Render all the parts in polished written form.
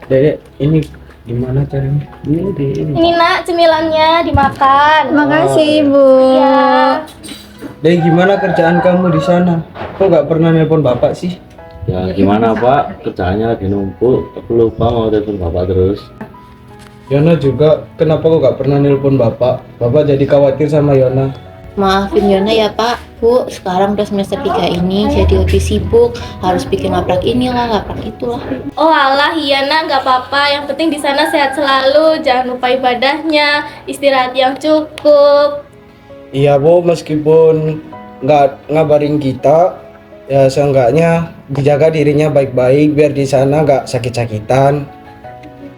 Dek, ini gimana caranya? Ini, ini. Ini nak cemilannya dimakan. Makasih Ibu. Ya. Dek, gimana kerjaan kamu di sana? Kok nggak pernah nelpon bapak sih? Ya gimana Pak, kerjaannya lagi numpuk, aku lupa mau telepon Bapak terus. Yona juga, kenapa kok nggak pernah nelpon bapak? Bapak jadi khawatir sama Yona. Maafin Yona ya Pak, Bu, sekarang udah semester 3 ini jadi lebih sibuk, harus bikin laprak inilah, laprak itulah. Oh alah, iya nak, nggak apa-apa. Yang penting di sana sehat selalu. Jangan lupa ibadahnya, istirahat yang cukup. Iya Bu, meskipun nggak ngabarin kita, ya seenggaknya dijaga dirinya baik-baik biar di sana nggak sakit-sakitan.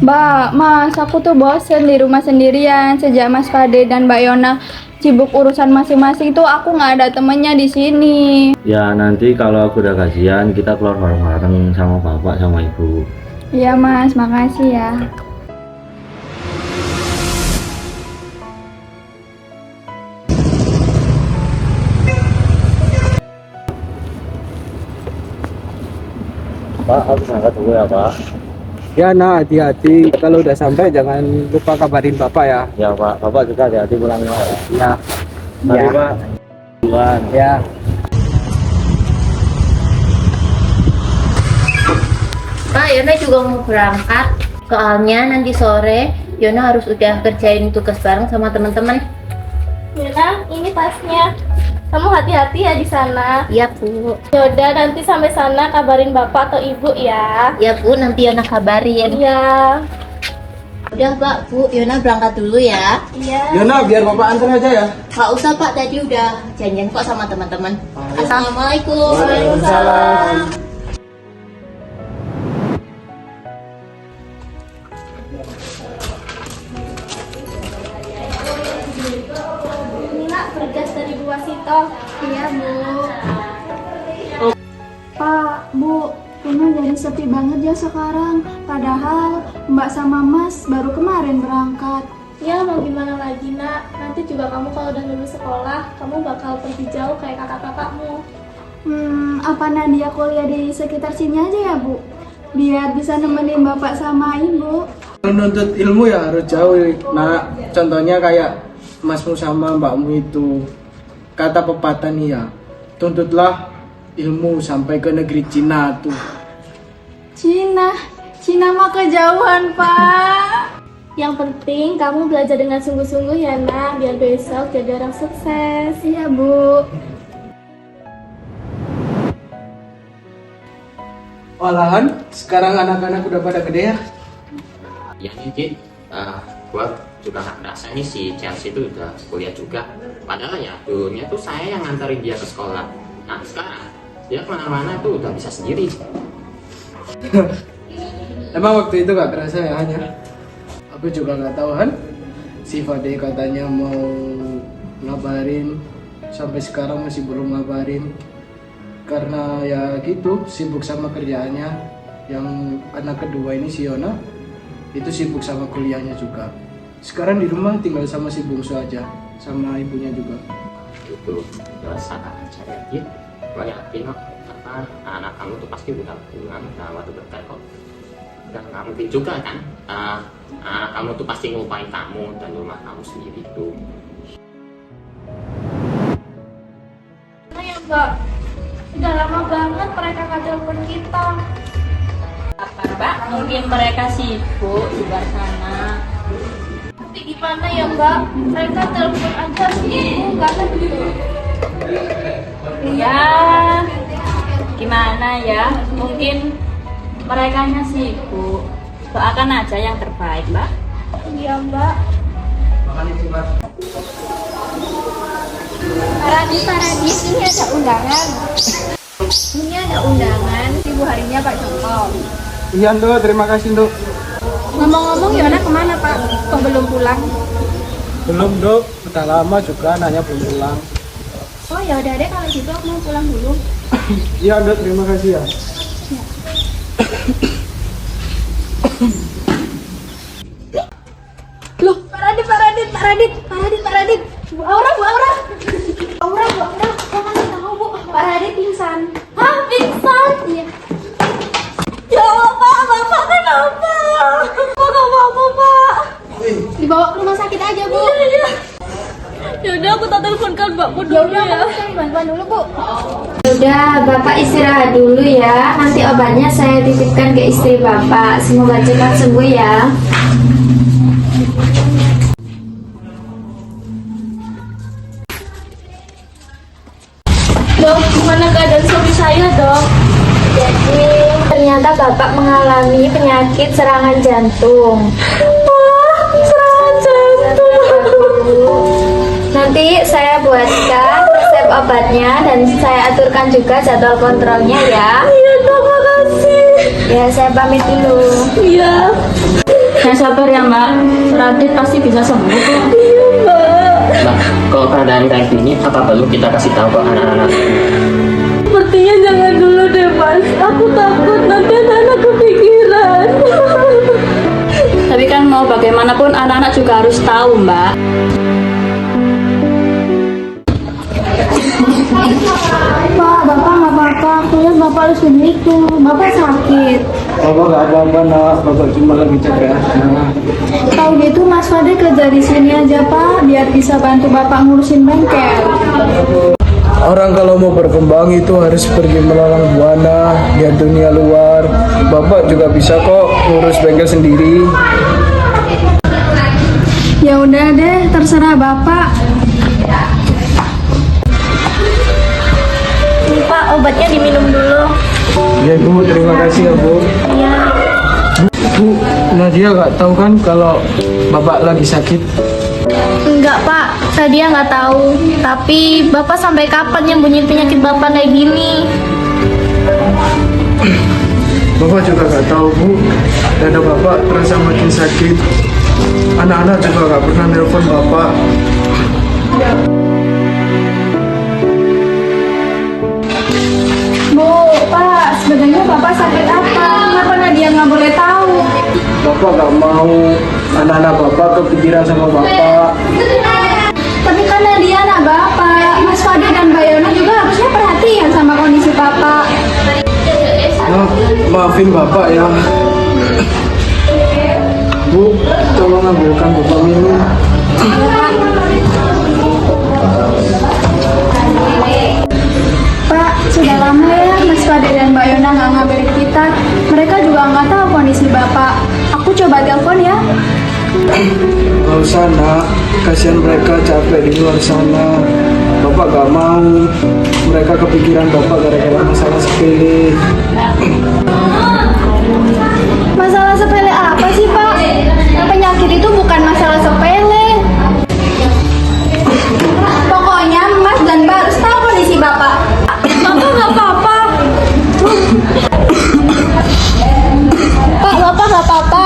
Mbak, Mas, aku tuh bosen di rumah sendirian sejak Mas Fade dan Mbak Yona sibuk urusan masing-masing tuh aku nggak ada temennya di sini. Ya nanti kalau aku udah gajian kita keluar bareng-bareng sama Bapak sama Ibu. Iya Mas, makasih ya. Pak, aku berangkat dulu ya Pak. Ya nah, hati-hati. Kalau udah sampai jangan lupa kabarin bapak ya. Ya Pak, Bapak juga hati-hati pulangnya ya. Ya. Mari Ya. Pak. Duluan. Ya. Pak, Yona juga mau berangkat, soalnya nanti sore Yona harus udah kerjain tugas bareng sama teman-teman. Yona, ini tasnya. Kamu hati-hati ya di sana. Iya Bu. Yaudah, nanti sampai sana kabarin bapak atau ibu ya. Ya Bu, nanti Yona kabarin. Iya. Udah Pak, Bu, Yona berangkat dulu ya. Iya. Yona, biar bapak antar aja ya. Gak usah Pak, tadi udah janjian kok sama teman-teman. ya. Assalamualaikum. Waalaikumsalam. Ini nak bergas dari Bu Wasito. Iya Bu. Pak, Bu, Yona jadi sepi banget ya sekarang. Padahal Mbak sama Mas baru kemarin berangkat. Ya mau gimana lagi nak. Nanti juga kamu kalau udah lulus sekolah, kamu bakal pergi jauh kayak kakak-kakakmu. Apa Nadia kuliah di sekitar sini aja ya Bu? Biar bisa nemenin Bapak sama Ibu. Menuntut ilmu ya harus jauh. Nah, contohnya kayak masmu sama mbakmu itu. Kata pepatah nih ya, tuntutlah ilmu sampai ke negeri Cina tuh. Cina mah kejauhan Pak. Yang penting kamu belajar dengan sungguh-sungguh ya nak, biar besok jadi orang sukses. Iya Bu. Olahan, sekarang anak-anak udah pada gede ya. Ya Ki, gua juga nggak merasa nih si Chelsea itu udah kuliah juga. Padahal ya dulunya tuh saya yang nganterin dia ke sekolah. Nah sekarang dia kemana-mana tuh udah bisa sendiri. Emang waktu itu gak kerasa ya hanya. Aku juga nggak tahu kan. Si Fade katanya mau ngabarin, sampai sekarang masih belum ngabarin. Karena ya gitu, sibuk sama kerjaannya. Yang anak kedua ini si Yona, itu sibuk sama kuliahnya juga. Sekarang di rumah tinggal sama si bungsu aja, sama ibunya juga. Gitu, biasa aja ya Ki. Gua yakin kok, apa anak kamu tuh pasti udah pulang dalam waktu dekat kok. Dan nggak mungkin juga kan, anak kamu tuh pasti ngelupain kamu dan rumah kamu sendiri tuh. Nah ya mbak, udah lama banget mereka nggak telepon kita. Apa Pak? Mungkin mereka sibuk di luar sana. Tapi gimana ya mbak, mereka telepon aja seminggu nggak ada gitu. Ya, gimana ya? Mungkin merekanya sibuk. Doakan aja yang terbaik, Mbak. Iya mbak. Paradis, ini ada undangan. Ini ada undangan ibu harinya Pak Joko. Iya Nduk, terima kasih Nduk. Ngomong-ngomong Yona kemana Pak? Kok belum pulang? Belum Nduk, udah lama juga nanya belum pulang. Oh ya udah deh kalau gitu aku mau pulang dulu. Iya Nduk, terima kasih ya. Loh, Pak Radit. Bu Aura. Jangan tahu Bu, Pak Radit pingsan. Hah, pingsan? Iya. Ya Allah, Pak, Bapak kenapa? bapakku dulu ya. Bantuan dulu, Bu. Udah, Bapak istirahat dulu ya. Nanti obatnya saya titipkan ke istri Bapak. Semoga cepat sembuh ya. Dok, gimana keadaan suami saya, Dok? Jadi, ternyata Bapak mengalami penyakit serangan jantung. Serangan jantung. Nanti saya buatkan resep obatnya dan saya aturkan juga jadwal kontrolnya ya. Iya, Dok, makasih. Ya, saya pamit dulu. Iya. Yang sabar ya, Mbak. Radit pasti bisa sembuh kok. Iya, Mbak. Nah, kalau keadaan kayak gini, apa perlu kita kasih tahu ke anak-anak? Sepertinya jangan dulu deh, Mas. Aku takut nanti anak-anak kepikiran. Tapi kan mau bagaimanapun anak-anak juga harus tahu, Mbak. Pak, Bapak nggak apa-apa. Aku lihat Bapak harus begitu. Bapak sakit. Bapak gak apa-apa nak, Bapak cuma lagi cedera. Tahu gitu Mas Fade kerja di sini aja Pak, biar bisa bantu Bapak ngurusin bengkel. Orang kalau mau berkembang itu harus pergi melalang buana, lihat dunia luar. Bapak juga bisa kok ngurus bengkel sendiri. Ya udah deh, terserah Bapak. Nih, Pak, obatnya diminum dulu. Ya Bu, terima kasih ya Bu. Iya. Bu, Nadia gak tahu kan kalau Bapak lagi sakit? Enggak, Pak. Nadia nggak tahu. Tapi Bapak sampai kapan nyembunyiin penyakit Bapak kayak gini? Bapak juga gak tahu Bu, dada Bapak terasa makin sakit. Anak-anak juga gak pernah nelpon Bapak. Bu, Pak, sebenarnya Bapak sakit apa? Kenapa Nadia nggak boleh tahu? Bapak gak mau anak-anak Bapak kepikiran sama Bapak. Tapi kan Nadia anak Bapak, Mas Fade dan Mbak Yona juga harusnya perhatian sama kondisi Bapak. Maafin Bapak ya. Bu, tolong ambilkan Bapak minum. Pak, sudah lama ya Mas Fade dan Mbak Yona nggak ngabarin kita. Mereka juga nggak tahu kondisi Bapak. Aku coba telepon ya. Gak usah nak, kasihan mereka capek di luar sana. Bapak gak mau mereka kepikiran Bapak gara-gara masalah sepele. Masalah sepele apa sih Pak? Penyakit itu bukan masalah sepele. Pokoknya Mas dan Mbak harus tahu kondisi Bapak. Bapak nggak apa-apa. Pak, Bapak nggak apa-apa.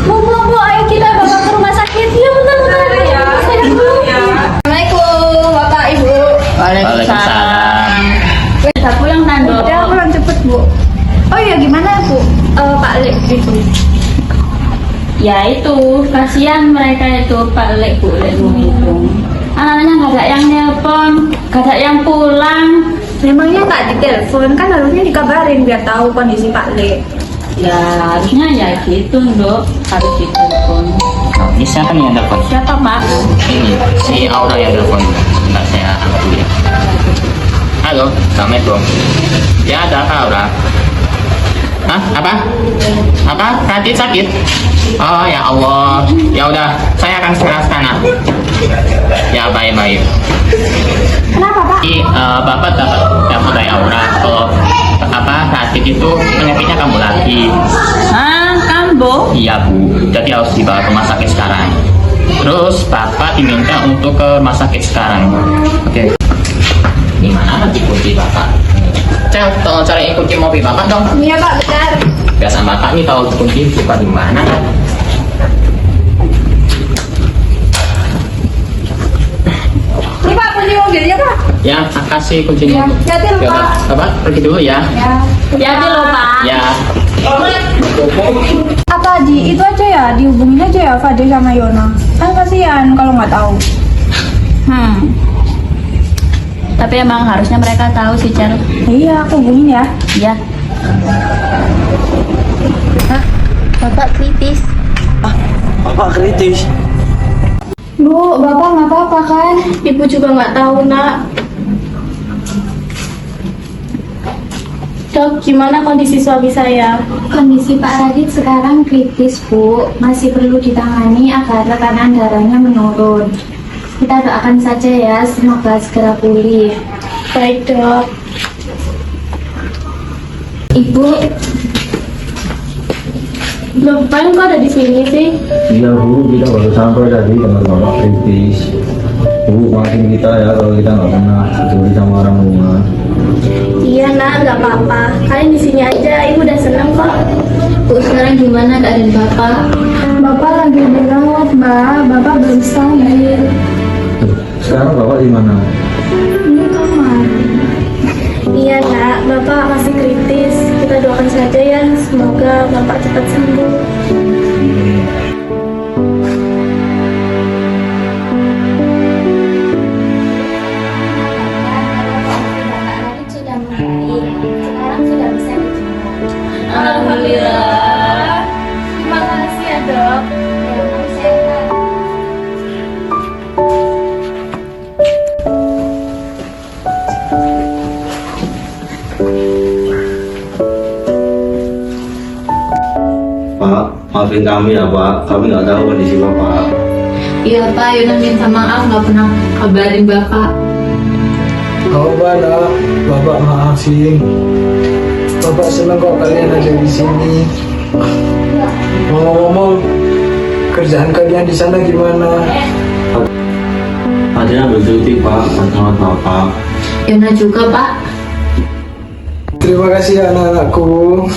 Bu, ayo kita bawa ke rumah sakit. Iya, benar-benar. Ya. Assalamualaikum, Bapak, Ibu. Waalaikumsalam. Kita pulang, Tando. Udah pulang cepet, Bu. Oh iya, gimana Bu? Pak Lek gitu. Ya itu, kasihan mereka itu Pak Lek, Bu Lek itu. Anak-anaknya nggak ada yang nelpon, nggak ada yang pulang. Memangnya nggak ditelepon, kan harusnya dikabarin biar tahu kondisi Pak Lek. Ya harusnya ya gitu, Dok. Harus ditelepon. Oh, ini siapa nih yang telepon? Siapa, Pak? Ini si Aura yang telepon. Sebentar saya angkat dulu ya. Halo, Assalamualaikum. Ya, ada apa Aura? Hah? Apa? Radit sakit? Oh ya Allah. Ya udah, saya akan segera sana. Ya baik. Kenapa Pak? Bapak dapat telepon dari Aura kalau Radit itu penyakitnya kambuh lagi. Ah, kambuh? Iya Bu, jadi harus dibawa ke rumah sakit sekarang. Terus Bapak diminta untuk ke rumah sakit sekarang. Oke. Gimana nanti kunci Bapak? Cel, tolong cariin kunci mobil Bapak dong. Iya Pak, benar. Biasa Bapak nih tahu kunci buka di mana kan? Ini Pak, kunci mobilnya Pak. Ya, kasih kuncinya. Ya, hati-hati loh, Ya, Pak. Bapak pergi dulu ya. Ya. Hati-hati loh, Pak. Ya. Apa Ji, itu aja ya, dihubungin aja ya Fade sama Yona. Kan kasihan kalau nggak tahu. Tapi emang harusnya mereka tahu sih, Cel. Iya, aku hubungin ya. Iya. Bapak kritis. Bapak kritis. Bu, Bapak nggak apa-apa kan? Ibu juga nggak tahu, Nak. Dok, gimana kondisi suami saya? Kondisi Pak Radit sekarang kritis, Bu. Masih perlu ditangani agar tekanan darahnya menurun. Kita doakan saja ya, semoga segera pulih. Baik, Dok. Ibu, Loh, kalian kok ada di sini sih? Iya Bu, kita baru sampai tadi dengan bapak kritis. Bu, maafin kita ya kalau kita nggak pernah peduli sama orang rumah. Iya, Nak, nggak apa-apa. Kalian di sini aja, Ibu udah seneng kok. Bu, sekarang gimana keadaan Bapak? Bapak lagi dirawat, Mbak. Bapak belum stabil. Tuh, sekarang bapak di mana? Ini kamar. Iya, Nak, Bapak masih kritis. Kita doakan saja ya, semoga Bapak cepat sembuh. Bapak Radit sudah membaik. Sekarang sudah bisa dijenguk. Alhamdulillah. Terima kasih ya, Dok. Ya, mari sehat. Pak, maafin kami ya Pak, kami nggak tahu kondisi bapak. Iya Pak, Yona minta maaf nggak pernah kabarin Bapak. Kau Nak, Bapak maafin. Bapak senang kok kalian ada di sini. Ngomong-ngomong, kerjaan kalian di sana gimana? Ada yang bercuti Pak, sama bapak. Yona juga Pak. Terima kasih ya anak-anakku.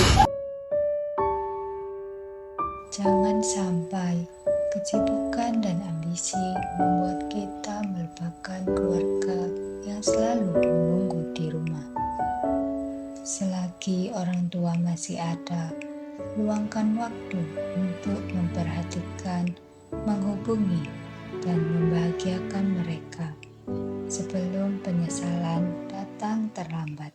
Jangan sampai kesibukan dan ambisi membuat kita melupakan keluarga yang selalu menunggu di rumah. Selagi orang tua masih ada, luangkan waktu untuk memperhatikan, menghubungi, dan membahagiakan mereka sebelum penyesalan datang terlambat.